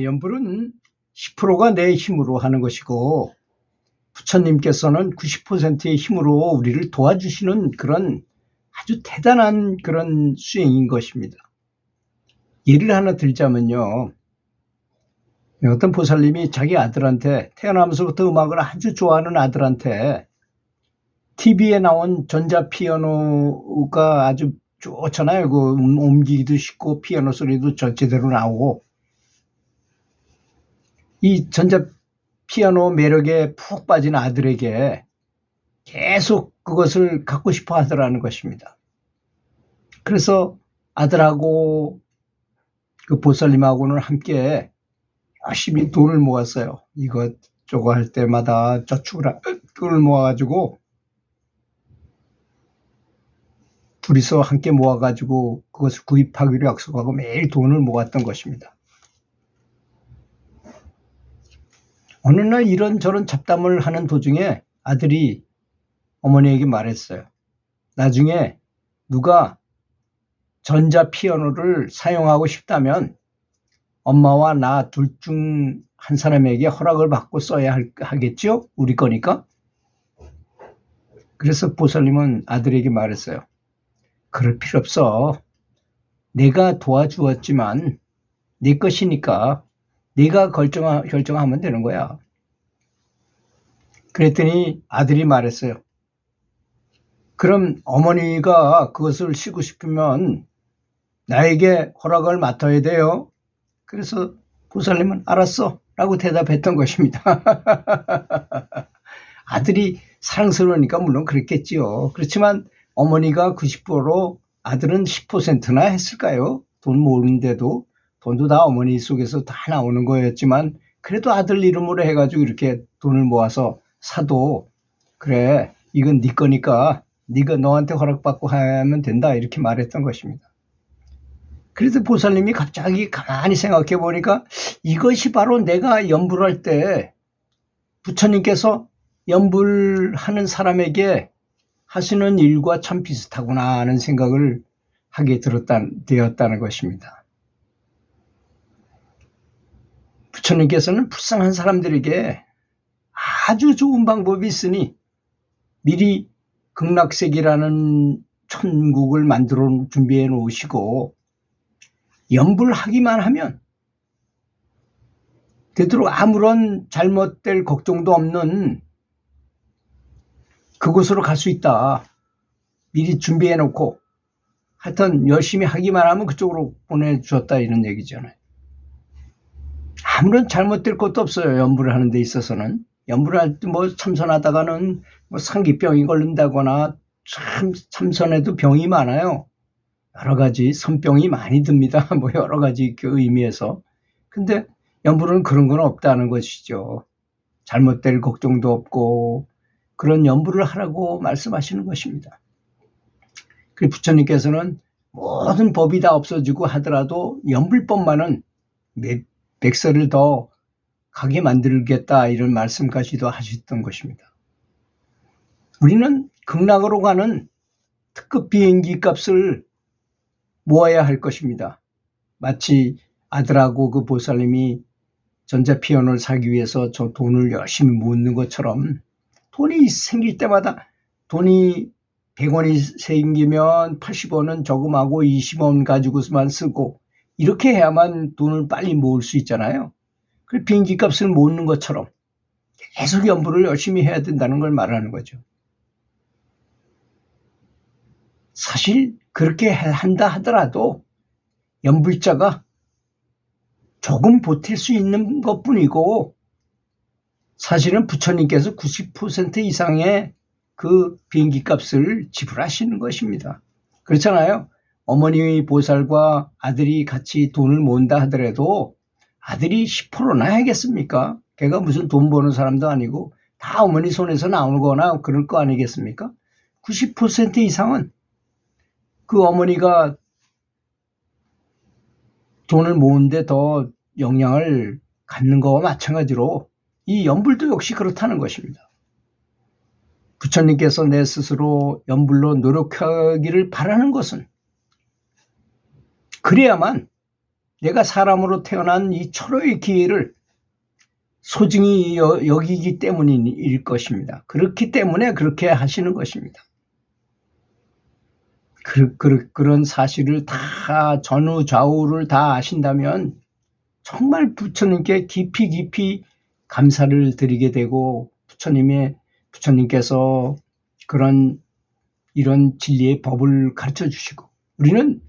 연불은 10%가 내 힘으로 하는 것이고 부처님께서는 90%의 힘으로 우리를 도와주시는 그런 아주 대단한 그런 수행인 것입니다. 예를 하나 들자면요. 어떤 보살님이 자기 아들한테 태어나면서부터 음악을 아주 좋아하는 아들한테 TV에 나온 전자피아노가 아주 좋잖아요. 그 옮기기도 쉽고 피아노 소리도 제대로 나오고 이 전자피아노 매력에 푹 빠진 아들에게 계속 그것을 갖고 싶어 하더라는 것입니다. 그래서 아들하고 그 보살님하고는 함께 열심히 돈을 모았어요. 이것 저거 할 때마다 저축을 돈을 모아가지고 둘이서 함께 모아가지고 그것을 구입하기로 약속하고 매일 돈을 모았던 것입니다. 어느 날 이런저런 잡담을 하는 도중에 아들이 어머니에게 말했어요. 나중에 누가 전자피아노를 사용하고 싶다면 엄마와 나 둘 중 한 사람에게 허락을 받고 써야 하겠죠? 우리 거니까. 그래서 보살님은 아들에게 말했어요. 그럴 필요 없어. 내가 도와주었지만 내 것이니까 네가 결정하면 되는 거야. 그랬더니 아들이 말했어요. 그럼 어머니가 그것을 쓰고 싶으면 나에게 허락을 맡아야 돼요. 그래서 보살님은 알았어 라고 대답했던 것입니다. 아들이 사랑스러우니까 물론 그랬겠지요. 그렇지만 어머니가 90%로 아들은 10%나 했을까요? 돈 모으는데도 돈도 다 어머니 속에서 다 나오는 거였지만 그래도 아들 이름으로 해가지고 이렇게 돈을 모아서 사도 그래 이건 네 거니까 네가 너한테 허락받고 하면 된다 이렇게 말했던 것입니다. 그래서 보살님이 갑자기 가만히 생각해 보니까 이것이 바로 내가 연불할 때 부처님께서 연불하는 사람에게 하시는 일과 참 비슷하구나 하는 생각을 하게 되었다는 것입니다. 부처님께서는 불쌍한 사람들에게 아주 좋은 방법이 있으니 미리 극락세계라는 천국을 만들어 준비해 놓으시고 연불하기만 하면 되도록 아무런 잘못될 걱정도 없는 그곳으로 갈 수 있다. 미리 준비해 놓고 하여튼 열심히 하기만 하면 그쪽으로 보내주었다 이런 얘기잖아요. 아무런 잘못될 것도 없어요. 연불을 하는 데 있어서는. 연불을 할 때 뭐 참선하다가는 뭐 상기병이 걸린다거나 참선에도 병이 많아요. 여러 가지 선병이 많이 듭니다. 뭐 여러 가지 그 의미에서. 근데 연불은 그런 건 없다는 것이죠. 잘못될 걱정도 없고 그런 연불을 하라고 말씀하시는 것입니다. 그 부처님께서는 모든 법이 다 없어지고 하더라도 연불법만은 백설을 더 가게 만들겠다 이런 말씀까지도 하셨던 것입니다. 우리는 극락으로 가는 특급 비행기 값을 모아야 할 것입니다. 마치 아들하고 그 보살님이 전자피아노를 사기 위해서 저 돈을 열심히 모으는 것처럼 돈이 생길 때마다 돈이 100원이 생기면 80원은 저금하고 20원 가지고만 쓰고 이렇게 해야만 돈을 빨리 모을 수 있잖아요. 그 비행기 값을 모으는 것처럼 계속 연불을 열심히 해야 된다는 걸 말하는 거죠. 사실 그렇게 한다 하더라도 연불자가 조금 버틸 수 있는 것뿐이고 사실은 부처님께서 90% 이상의 그 비행기 값을 지불하시는 것입니다. 그렇잖아요. 어머니 보살과 아들이 같이 돈을 모은다 하더라도 아들이 10%나 하겠습니까? 걔가 무슨 돈 버는 사람도 아니고 다 어머니 손에서 나오는 거나 그럴 거 아니겠습니까? 90% 이상은 그 어머니가 돈을 모으는데 더 영향을 갖는 거와 마찬가지로 이 연불도 역시 그렇다는 것입니다. 부처님께서 내 스스로 연불로 노력하기를 바라는 것은 그래야만 내가 사람으로 태어난 이 철호의 기회를 소중히 여기기 때문일 것입니다. 그렇기 때문에 그렇게 하시는 것입니다. 그런 사실을 다 전후좌우를 다 아신다면 정말 부처님께 깊이 감사를 드리게 되고 부처님께서 이런 진리의 법을 가르쳐 주시고 우리는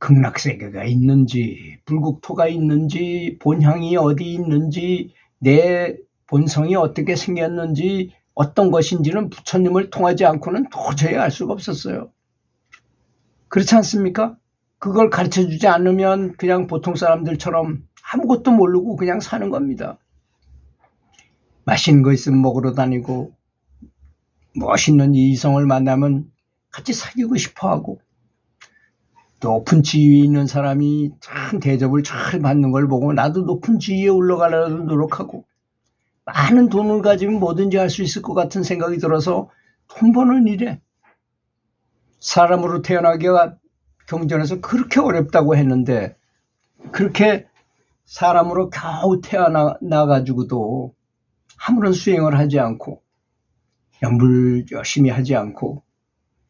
극락세계가 있는지 불국토가 있는지 본향이 어디 있는지 내 본성이 어떻게 생겼는지 어떤 것인지는 부처님을 통하지 않고는 도저히 알 수가 없었어요. 그렇지 않습니까? 그걸 가르쳐주지 않으면 그냥 보통 사람들처럼 아무것도 모르고 그냥 사는 겁니다. 맛있는 거 있으면 먹으러 다니고 멋있는 이성을 만나면 같이 사귀고 싶어하고 높은 지위에 있는 사람이 참 대접을 잘 받는 걸 보고 나도 높은 지위에 올라가려고 노력하고 많은 돈을 가지면 뭐든지 할 수 있을 것 같은 생각이 들어서 돈 버는 일에 사람으로 태어나기가 경전에서 그렇게 어렵다고 했는데 그렇게 사람으로 겨우 태어나가지고도 아무런 수행을 하지 않고 연불 열심히 하지 않고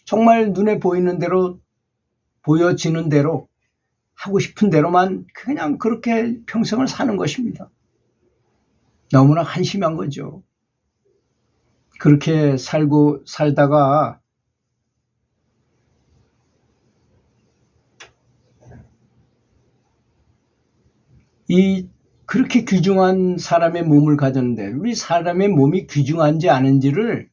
정말 눈에 보이는 대로 보여지는 대로 하고 싶은 대로만 그냥 그렇게 평생을 사는 것입니다. 너무나 한심한 거죠. 그렇게 살다가 그렇게 귀중한 사람의 몸을 가졌는데 우리 사람의 몸이 귀중한지 아닌지를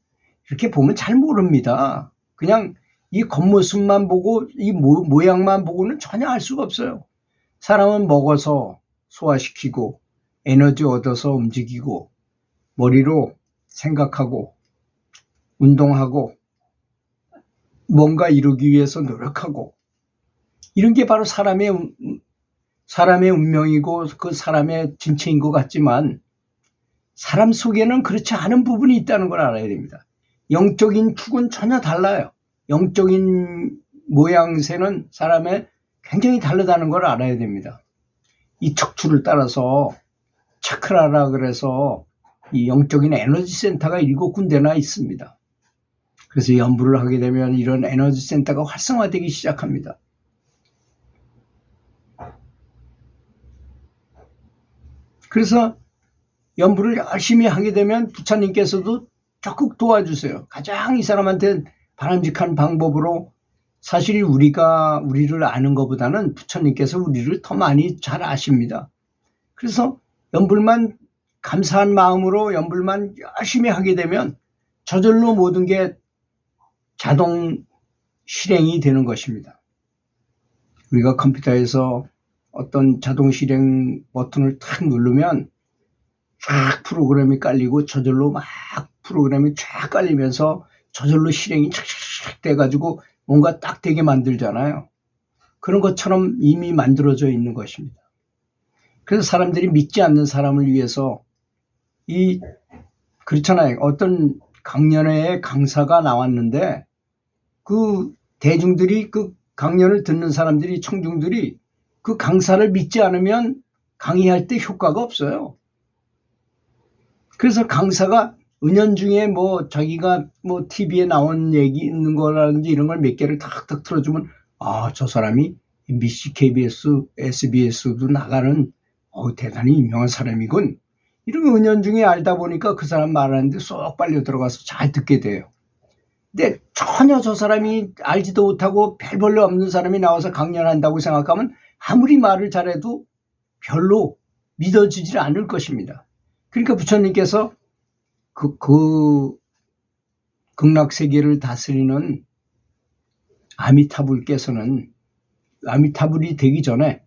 이렇게 보면 잘 모릅니다. 그냥 이 겉모습만 보고 이 모양만 보고는 전혀 알 수가 없어요. 사람은 먹어서 소화시키고 에너지 얻어서 움직이고 머리로 생각하고 운동하고 뭔가 이루기 위해서 노력하고 이런 게 바로 사람의 운명이고 그 사람의 진체인 것 같지만 사람 속에는 그렇지 않은 부분이 있다는 걸 알아야 됩니다. 영적인 축은 전혀 달라요. 영적인 모양새는 사람의 굉장히 다르다는 걸 알아야 됩니다. 이 척추를 따라서 차크라라 그래서 이 영적인 에너지 센터가 7군데나 있습니다. 그래서 연불을 하게 되면 이런 에너지 센터가 활성화되기 시작합니다. 그래서 연불을 열심히 하게 되면 부처님께서도 적극 도와주세요. 가장 이 사람한테 바람직한 방법으로 사실 우리를 아는 것보다는 부처님께서 우리를 더 많이 잘 아십니다. 그래서 연불만 감사한 마음으로 연불만 열심히 하게 되면 저절로 모든 게 자동 실행이 되는 것입니다. 우리가 컴퓨터에서 어떤 자동 실행 버튼을 탁 누르면 쫙 프로그램이 깔리고 저절로 막 프로그램이 쫙 깔리면서 저절로 실행이 착착착 돼가지고 뭔가 딱 되게 만들잖아요. 그런 것처럼 이미 만들어져 있는 것입니다. 그래서 사람들이 믿지 않는 사람을 위해서 그렇잖아요. 어떤 강연회에 강사가 나왔는데 그 대중들이 그 강연을 듣는 사람들이 청중들이 그 강사를 믿지 않으면 강의할 때 효과가 없어요. 그래서 강사가 은연중에 자기가 TV에 나온 얘기 있는 거라든지 이런 걸 몇 개를 탁탁 틀어주면 저 사람이 MBC, KBS, SBS도 나가는 대단히 유명한 사람이군. 이런 거 은연중에 알다 보니까 그 사람 말하는데 쏙 빨려 들어가서 잘 듣게 돼요. 근데 전혀 저 사람이 알지도 못하고 별 볼일 없는 사람이 나와서 강연한다고 생각하면 아무리 말을 잘해도 별로 믿어지질 않을 것입니다. 그러니까 부처님께서 그 극락세계를 다스리는 아미타불께서는 아미타불이 되기 전에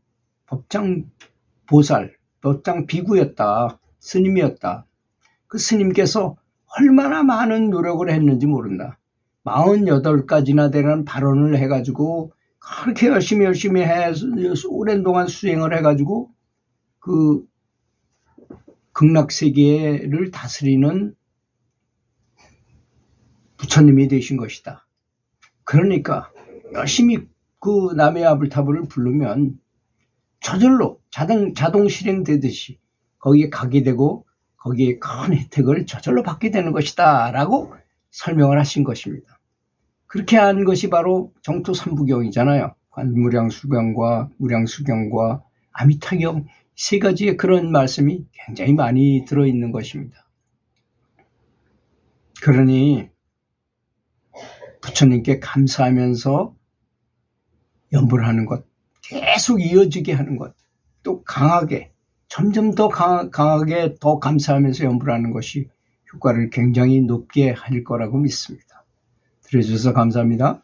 법장 보살, 법장 비구였다. 스님이었다. 그 스님께서 얼마나 많은 노력을 했는지 모른다. 48가지나 되는 발언을 해가지고 그렇게 열심히 해서 오랜 동안 수행을 해가지고 그 극락세계를 다스리는 부처님이 되신 것이다. 그러니까 열심히 그 남의 아불타불을 부르면 저절로 자동 실행되듯이 거기에 가게 되고 거기에 큰 혜택을 저절로 받게 되는 것이다 라고 설명을 하신 것입니다. 그렇게 한 것이 바로 정토 삼부경이잖아요. 관무량수경과 무량수경과 아미타경 세 가지의 그런 말씀이 굉장히 많이 들어있는 것입니다. 그러니 부처님께 감사하면서 연불을 하는 것, 계속 이어지게 하는 것, 또 강하게 점점 더 강하게 더 감사하면서 연불을 하는 것이 효과를 굉장히 높게 할 거라고 믿습니다. 들어주셔서 감사합니다.